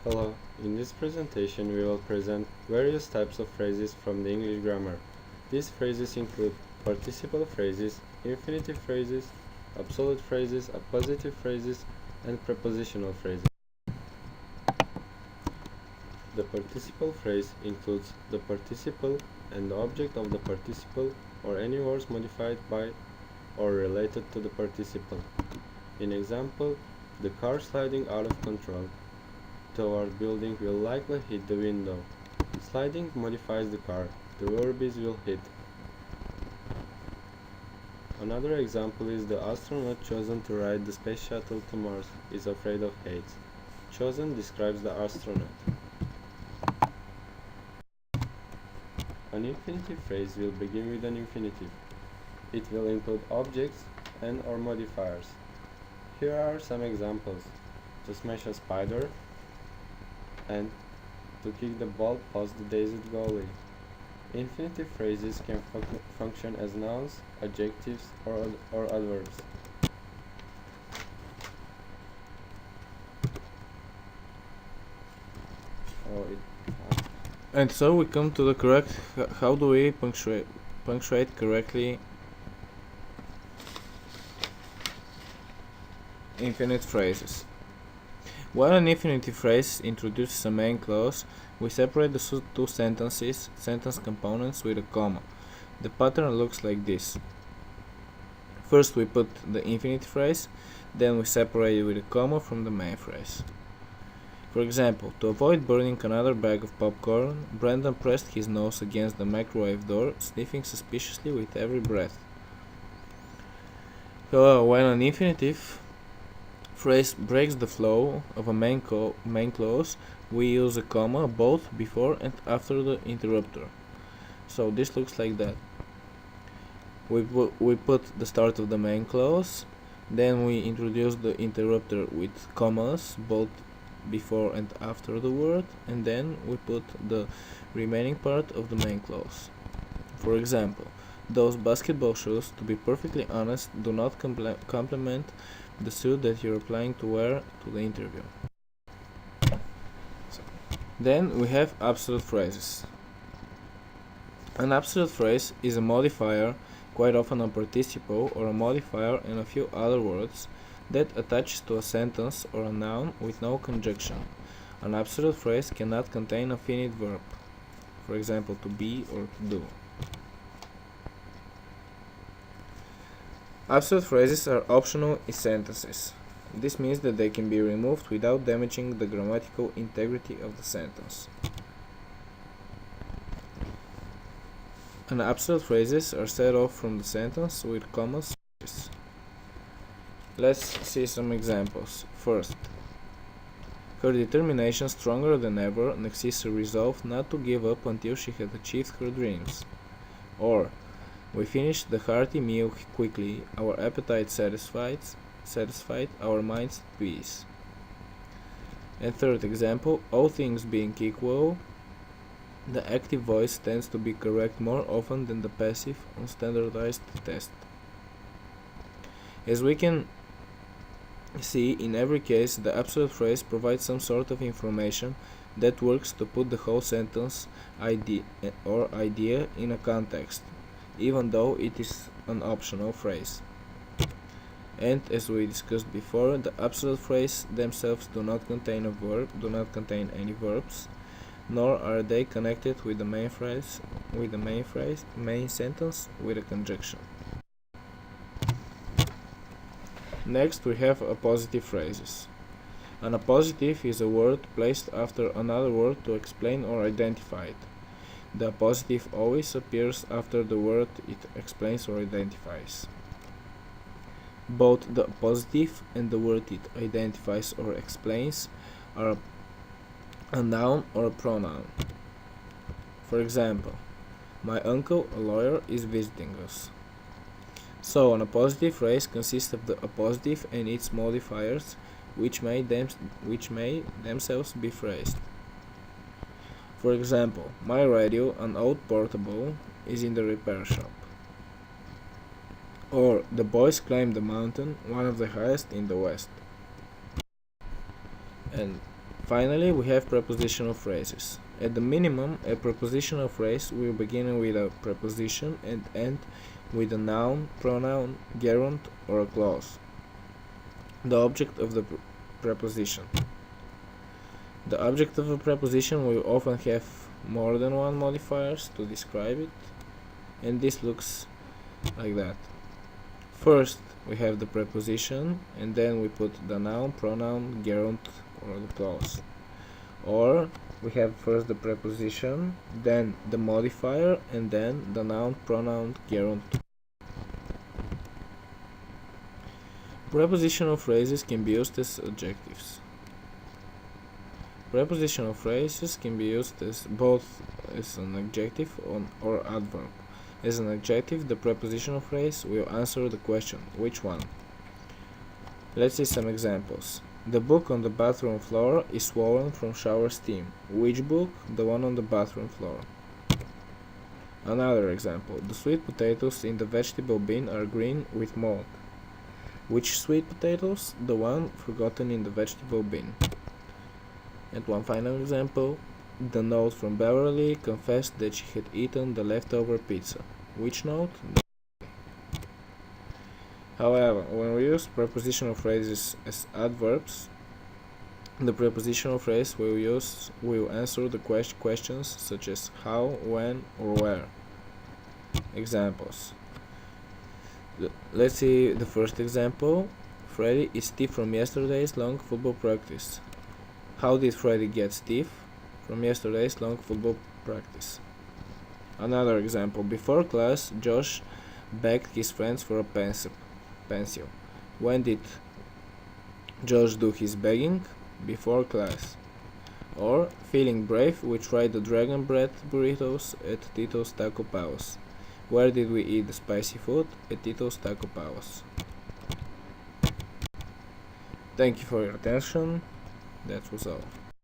Hello, in this presentation we will present various types of phrases from the English grammar. These phrases include participle phrases, infinitive phrases, absolute phrases, appositive phrases, and prepositional phrases. The participle phrase includes the participle and the object of the participle or any words modified by or related to the participle. In example, the car sliding out of control toward building will likely hit the window. Sliding modifies the car. The verb is will hit. Another example is the astronaut chosen to ride the space shuttle to Mars is afraid of heights. Chosen describes the astronaut. An infinitive phrase will begin with an infinitive. It will include objects and or modifiers. Here are some examples. To smash a spider and to kick the ball past the dazed goalie. Infinitive phrases can function as nouns, adjectives, or adverbs. And so we come to the correct, how do we punctuate correctly infinite phrases. When an infinitive phrase introduces a main clause, we separate the two sentence components with a comma. The pattern looks like this. First we put the infinite phrase, then we separate it with a comma from the main phrase. For example, to avoid burning another bag of popcorn, Brandon pressed his nose against the microwave door, sniffing suspiciously with every breath. When an infinitive phrase breaks the flow of a main clause, we use a comma both before and after the interrupter. So this looks like that. We put the start of the main clause, then we introduce the interrupter with commas both before and after the word, and then we put the remaining part of the main clause. For example, those basketball shoes, to be perfectly honest, do not complement the suit that you're planning to wear to the interview. Then we have absolute phrases. An absolute phrase is a modifier, quite often a participle or a modifier and a few other words, that attaches to a sentence or a noun with no conjunction. An absolute phrase cannot contain a finite verb, for example, to be or to do. Absolute phrases are optional in sentences. This means that they can be removed without damaging the grammatical integrity of the sentence. And absolute phrases are set off from the sentence with commas. Let's see some examples. First, her determination stronger than ever, Narcissa resolved not to give up until she had achieved her dreams. Or, we finished the hearty meal quickly, our appetite satisfied, our minds at peace. And third example, all things being equal, the active voice tends to be correct more often than the passive on standardized test. As we can see, in every case, the absolute phrase provides some sort of information that works to put the whole sentence idea in a context, even though it is an optional phrase. And as we discussed before, the absolute phrase themselves do not contain any verbs, nor are they connected with the main sentence with a conjunction. Next we have appositive phrases. An appositive is a word placed after another word to explain or identify it. The appositive always appears after the word it explains or identifies. Both the appositive and the word it identifies or explains are a noun or a pronoun. For example, my uncle, a lawyer, is visiting us. So an appositive phrase consists of the appositive and its modifiers, which may themselves be phrased. For example, my radio, an old portable, is in the repair shop. Or, the boys climbed the mountain, one of the highest in the west. And Finally, we have prepositional phrases. At the minimum, a prepositional phrase will begin with a preposition and end with a noun, pronoun, gerund, or a clause. The object of the preposition. The object of a preposition will often have more than one modifiers to describe it, and this looks like that. First, we have the preposition, and then we put the noun, pronoun, gerund, or the clause. Or we have first the preposition, then the modifier, and then the noun, pronoun, gerund. Prepositional phrases can be used as adjectives. Prepositional phrases can be used as both as an adjective or adverb. As an adjective, the prepositional phrase will answer the question, which one? Let's see some examples. The book on the bathroom floor is swollen from shower steam. Which book? The one on the bathroom floor. Another example. The sweet potatoes in the vegetable bin are green with mold. Which sweet potatoes? The one forgotten in the vegetable bin. And one final example. The note from Beverly confessed that she had eaten the leftover pizza. Which note? However, when we use prepositional phrases as adverbs, the prepositional phrase will answer the questions such as how, when, or where. Examples. Let's see the first example. Freddy is stiff from yesterday's long football practice. How did Freddy get stiff? From yesterday's long football practice. Another example. Before class, Josh begged his friends for a pencil. When did Josh do his begging? Before class. Or, feeling brave, we tried the dragon bread burritos at Tito's Taco Palace. Where did we eat the spicy food? At Tito's Taco Palace. Thank you for your attention. That was all.